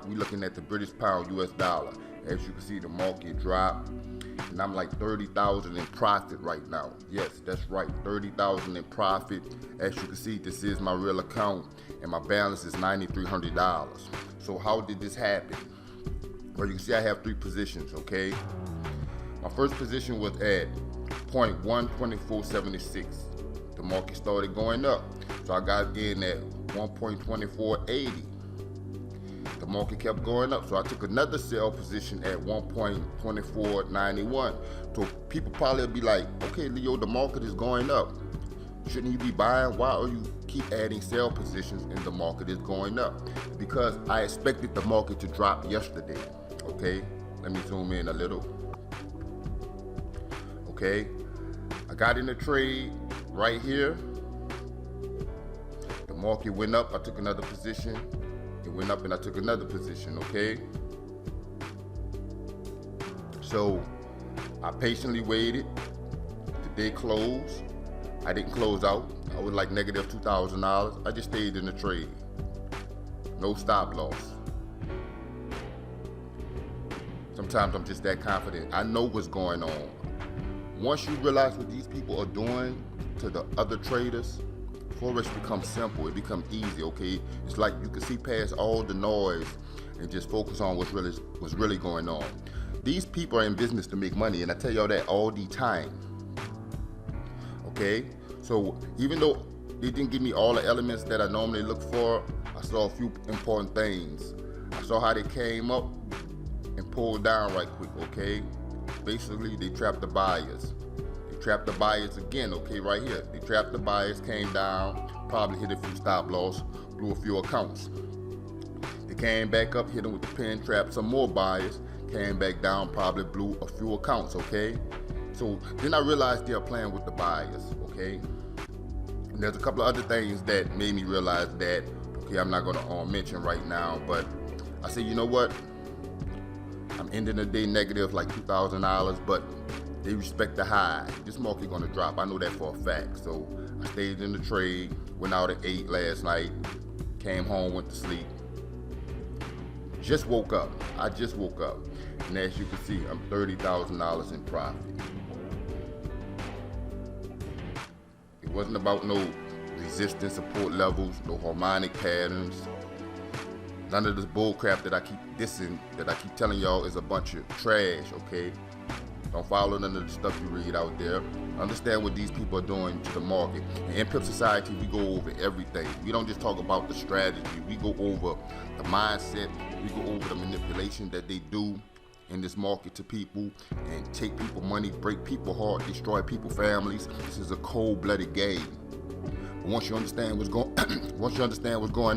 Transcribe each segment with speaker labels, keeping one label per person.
Speaker 1: we're looking at the British pound US dollar. As you can see, the market dropped, and I'm like 30,000 in profit right now. Yes, that's right, 30,000 in profit. As you can see, this is my real account, and my balance is $9,300. So how did this happen? Well, you can see I have 3 positions, okay? My first position was at 0.12476. The market started going up, so I got in at 1.2480. The market kept going up, so I took another sell position at 1.2491. So people probably be like, okay, Leo, the market is going up. Shouldn't you be buying? Why are you keep adding sell positions and the market is going up? Because I expected the market to drop yesterday. Okay, let me zoom in a little. Okay, I got in the trade right here. The market went up, I took another position. It went up and I took another position, okay? So I patiently waited. The day closed. I didn't close out. I was like negative $2,000. I just stayed in the trade. No stop loss. Sometimes I'm just that confident. I know what's going on. Once you realize what these people are doing to the other traders, Forex becomes simple, it becomes easy, okay? It's like you can see past all the noise and just focus on what's really going on. These people are in business to make money, and I tell y'all that all the time. Okay? So even though they didn't give me all the elements that I normally look for, I saw a few important things. I saw how they came up and pulled down right quick, okay? Basically, they trapped the buyers. Trapped the buyers again, okay, right here. They trapped the buyers, came down, probably hit a few stop loss, blew a few accounts. They came back up, hit them with the pin, trapped some more buyers, came back down, probably blew a few accounts, okay? So then I realized they're playing with the buyers, okay? And there's a couple of other things that made me realize that, okay, I'm not gonna mention right now, but I said, you know what? I'm ending the day negative like $2,000, but they respect the high. This market gonna drop. I know that for a fact. So I stayed in the trade, went out at 8 last night, came home, went to sleep. Just woke up. I just woke up. And as you can see, I'm $30,000 in profit. It wasn't about no resistance support levels, no harmonic patterns. None of this bull crap that I keep dissing, that I keep telling y'all is a bunch of trash, okay? Don't follow none of the stuff you read out there. Understand what these people are doing to the market. In Pip Society, we go over everything. We don't just talk about the strategy. We go over the mindset. We go over the manipulation that they do in this market to people and take people money, break people heart, destroy people families. This is a cold-blooded game. But once you understand what's going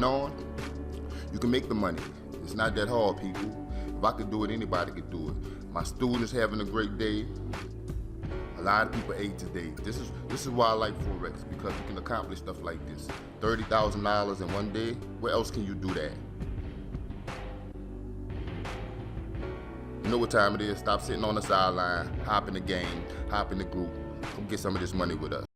Speaker 1: on, you can make the money. It's not that hard, people. If I could do it, anybody could do it. My students having a great day. A lot of people ate today. This is why I like Forex, because you can accomplish stuff like this. $30,000 in one day. Where else can you do that? You know what time it is. Stop sitting on the sideline. Hop in the game. Hop in the group. Come get some of this money with us.